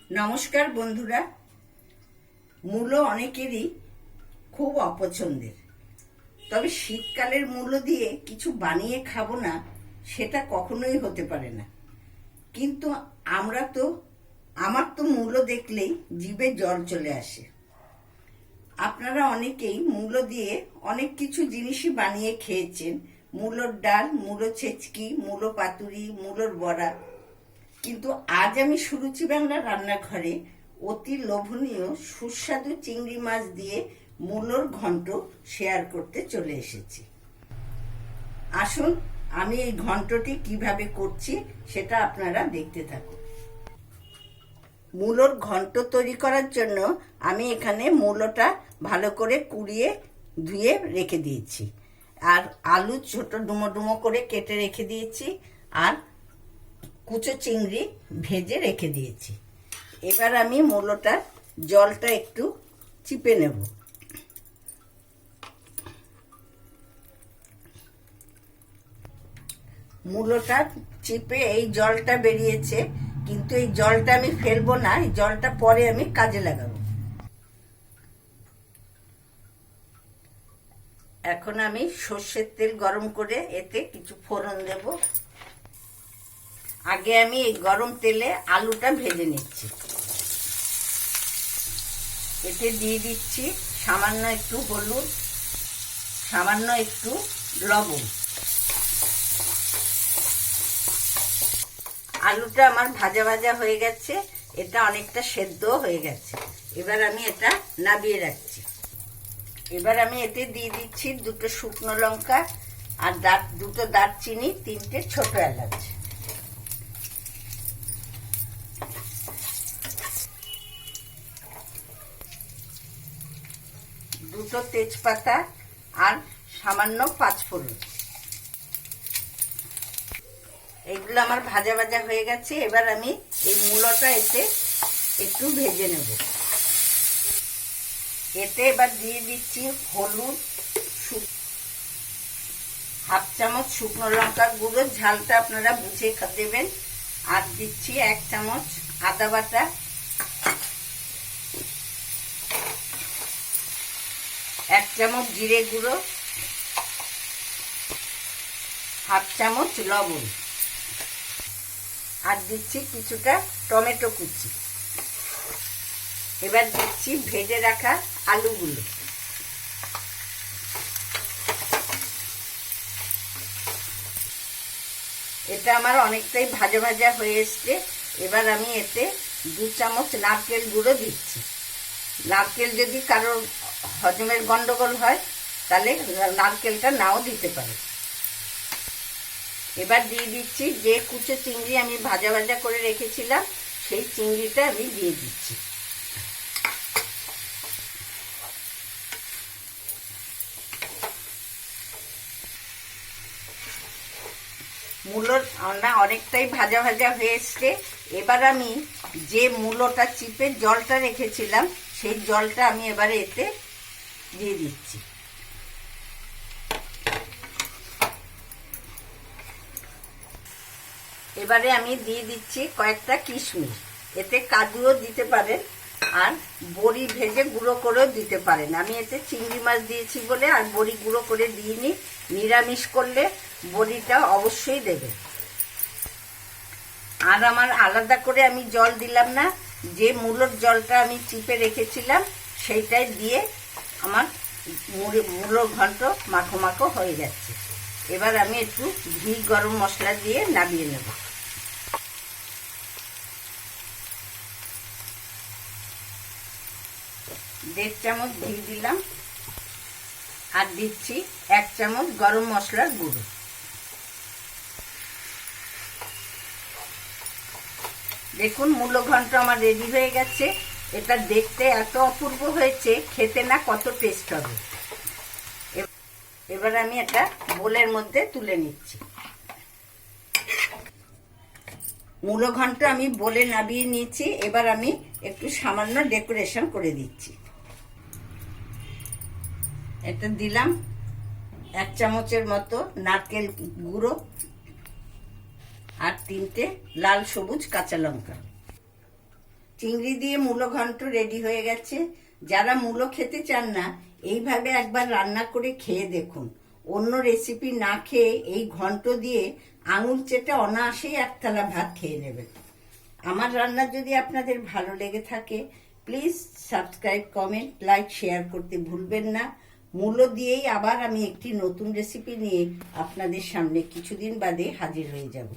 নমস্কার বন্ধুরা। মূলো অনেকেরই খুব অপছন্দের, তবে শীতকালের মূলো দিয়ে কিছু বানিয়ে খাবো না সেটা কখনোই হতে পারে না। কিন্তু আমার তো মূলো দেখলেই জিভে জল চলে আসে। আপনারা অনেকেই মূলো দিয়ে অনেক কিছু জিনিসই বানিয়ে খেয়েছেন, মূলোর ডাল, মূলো ছেচকি, মূলো পাতুরি, মূলোর বড়া। কিন্তু আজ আমি সুরুচি বাংলা রান্নাঘরে অতি লোভনীয় সুস্বাদু চিংড়ি মাছ দিয়ে মূলোর ঘন্ট শেয়ার করতে চলে এসেছি। আসুন আমি এই ঘন্টটি কিভাবে করছি সেটা আপনারা দেখতে থাকুন। মূলোর ঘন্ট তৈরি করার জন্য আমি এখানে মূলোটা ভালো করে কুড়িয়ে ধুয়ে রেখে দিয়েছি, আর আলু ছোট ডুমো ডুমো করে কেটে রেখে দিয়েছি, আর কুচো চিংড়ি ভেজে রেখে দিয়েছি। এবার আমি মূলোটার জলটা একটু চিপে নেব। মূলোটা চিপে এই জলটা বেরিয়েছে, কিন্তু এই জলটা আমি ফেলবো না, এই জলটা পরে আমি কাজে লাগাবো। এখন আমি সর্ষের তেল গরম করে এতে কিছু ফোড়ন দেব। আগে আমি এই গরম তেলে আলুটা ভেজে নিচ্ছি। এতে দিয়ে দিচ্ছি সামান্য একটু হলুদ, সামান্য একটু লবণ। আলুটা আমার ভাজা ভাজা হয়ে গেছে, এটা অনেকটা সেদ্ধ হয়ে গেছে। এবার আমি এটা নামিয়ে রাখছি। এবার আমি এতে দিয়ে দিচ্ছি দুটো শুকনো লঙ্কা, আর দুটো দারচিনি, তিনটে ছোট এলাচ। দুটো তেজপাতা আর সামান্য পাঁচফোড়ন। এগুলো আমার ভাজা ভাজা হয়ে গেছে। এবার আমি এই মূলোটা এতে একটু ভেজে নেব। এতে এবার দিয়ে দিচ্ছি হলুদ, হাফ চামচ শুকনো লঙ্কার গুঁড়ো, ঝালটা আপনারা বুঝে দেবেন, আর দিচ্ছি 1 চামচ আদা বাটা, 1 চামচ জিরে গুঁড়ো, হাফ চামচ লবণ, আর দিচ্ছি কিছুটা টমেটো কুচি। এবার দিচ্ছি ভেজে রাখা আলুগুলো। এটা আমার অনেকটাই ভাজা ভাজা হয়ে এসছে। এবার আমি এতে 2 চামচ নারকেল গুঁড়ো দিচ্ছি। নারকেল যদি কারোর হজমের গন্ডগোল হয় তাহলে নারকেলটা নাও দিতে পারে। এবার দিয়ে দিচ্ছি যে কুচো চিংড়ি আমি ভাজা ভাজা করে রেখেছিলাম, সেই চিংড়িটা আমি দিয়ে দিচ্ছি। মূলোর অনেকটাই ভাজা ভাজা হয়ে এসছে। এবার আমি যে মূলোটা চিপে জলটা রেখেছিলাম, সেই জলটা আমি এবারে এতে দিয়ে দিচ্ছি। এবারে আমি দিয়ে দিচ্ছি কয়েকটা কিশমিশ। এতে কাজুও দিতে পারেন, আর বড়ি ভেজে গুঁড়ো করেও দিতে পারেন। আমি এতে চিংড়ি মাছ দিয়েছি বলে আর বড়ি গুঁড়ো করে দিইনি। নিরামিষ করলে বড়িটা অবশ্যই দেবে। আর আমার আলাদা করে আমি জল দিলাম না, যে মূলোর জলটা আমি চিপে রেখেছিলাম সেইটাই দিয়ে আমার মূলোর ঘন্ট মাখো মাখো হয়ে যাচ্ছে। এবার আমি একটু ঘি গরম মশলা দিয়ে নামিয়ে নেব। দেড় চামচ ঘি দিলাম, আর দিচ্ছি 1 চামচ গরম মশলার গুঁড়ো। দেখুন মূলো ঘন্ট আমার রেডি হয়ে গেছে। এটা দেখতে এত অপূর্ব হয়েছে, খেতে না কত টেস্ট হবে। এবার আমি এটা বোলের মধ্যে তুলে নিচ্ছি। মূলো ঘন্ট আমি বোলে নামিয়ে নিয়েছি। এবার আমি একটু সামান্য ডেকোরেশন করে দিচ্ছি। এটা দিলাম 1 চামচের মতো নারকেল গুঁড়ো, আর 3টে লাল সবুজ কাঁচা লঙ্কা। চিংড়ি দিয়ে মূলো ঘন্ট রেডি হয়ে গেছে। যারা মূলো খেতে চান না, এইভাবে একবার রান্না করে খেয়ে দেখুন। অন্য রেসিপি না খেয়ে এই ঘন্ট দিয়ে আঙুল চেটে অনায়াসেই একতলা ভাত খেয়ে নেবেন। আমার রান্না যদি আপনাদের ভালো লেগে থাকে, please subscribe, comment, like, share করতে ভুলবেন না। মূলো দিয়েই আবার আমি একটি নতুন রেসিপি নিয়ে আপনাদের সামনে কিছুদিন বাদে হাজির হয়ে যাব।